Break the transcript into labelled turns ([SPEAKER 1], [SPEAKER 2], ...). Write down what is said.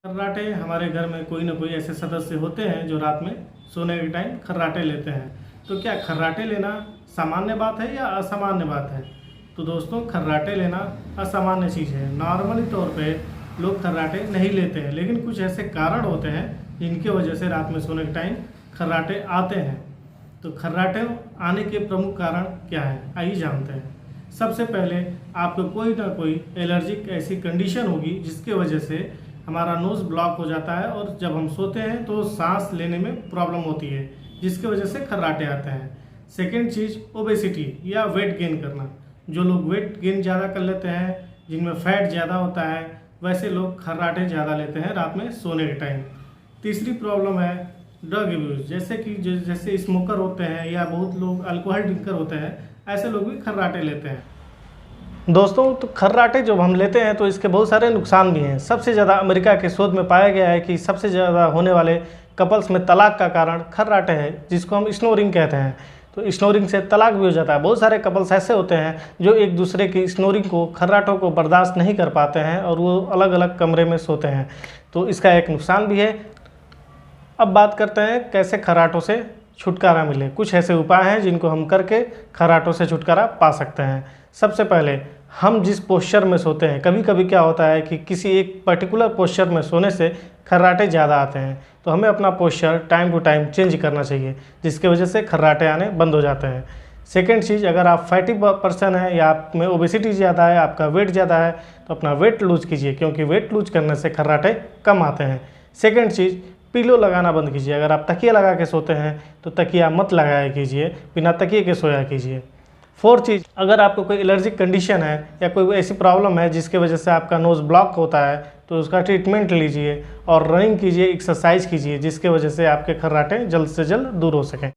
[SPEAKER 1] खर्राटे हमारे घर में कोई ना कोई ऐसे सदस्य होते हैं जो रात में सोने के टाइम खर्राटे लेते हैं। तो क्या खर्राटे लेना सामान्य बात है या असामान्य बात है? तो दोस्तों, खर्राटे लेना असामान्य चीज़ है। नॉर्मली तौर पे लोग खर्राटे नहीं लेते हैं, लेकिन कुछ ऐसे कारण होते हैं जिनकी वजह से रात में सोने के टाइम खर्राटे आते हैं। तो खर्राटे आने के प्रमुख कारण क्या है, आइए जानते हैं। सबसे पहले आपको कोई ना कोई एलर्जिक ऐसी कंडीशन होगी जिसके वजह से हमारा नोज़ ब्लॉक हो जाता है और जब हम सोते हैं तो सांस लेने में प्रॉब्लम होती है, जिसके वजह से खर्राटे आते हैं। सेकेंड चीज़, ओबेसिटी या वेट गेन करना। जो लोग वेट गेन ज़्यादा कर लेते हैं, जिनमें फैट ज़्यादा होता है, वैसे लोग खर्राटे ज़्यादा लेते हैं रात में सोने के टाइम। तीसरी प्रॉब्लम है ड्रग अब्यूज़, जैसे स्मोकर होते हैं या बहुत लोग अल्कोहल ड्रिंकर होते हैं, ऐसे लोग भी खर्राटे लेते हैं। दोस्तों, तो खर्राटे जब हम लेते हैं तो इसके बहुत सारे नुकसान भी हैं। सबसे ज़्यादा अमेरिका के शोध में पाया गया है कि सबसे ज़्यादा होने वाले कपल्स में तलाक का कारण खर्राटे है, जिसको हम स्नोरिंग कहते हैं। तो स्नोरिंग से तलाक भी हो जाता है। बहुत सारे कपल्स ऐसे होते हैं जो एक दूसरे की स्नोरिंग को, खर्राटों को बर्दाश्त नहीं कर पाते हैं और वो अलग अलग कमरे में सोते हैं। तो इसका एक नुकसान भी है। अब बात करते हैं कैसे खर्राटों से छुटकारा मिले। कुछ ऐसे उपाय हैं जिनको हम करके खर्राटों से छुटकारा पा सकते हैं। सबसे पहले, हम जिस पोस्चर में सोते हैं, कभी कभी क्या होता है कि किसी एक पर्टिकुलर पोस्चर में सोने से खर्राटे ज़्यादा आते हैं, तो हमें अपना posture time to time change करना चाहिए, जिसके वजह से खर्राटे आने बंद हो जाते हैं। सेकेंड चीज़, अगर आप फैटी पर्सन हैं या आप में ओबेसिटी ज़्यादा है, आपका वेट ज़्यादा है, तो अपना वेट लूज कीजिए, क्योंकि वेट लूज करने से खर्राटे कम आते हैं। सेकेंड चीज़, पिलो लगाना बंद कीजिए। अगर आप तकिया लगा के सोते हैं तो तकिया मत लगाया कीजिए, बिना तकिए के सोया कीजिए। फोर्थ चीज़, अगर आपको कोई एलर्जिक कंडीशन है या कोई ऐसी प्रॉब्लम है जिसके वजह से आपका नोज़ ब्लॉक होता है, तो उसका ट्रीटमेंट लीजिए और रनिंग कीजिए, एक्सरसाइज कीजिए, जिसके वजह से आपके खर्राटे जल्द से जल्द दूर हो सकें।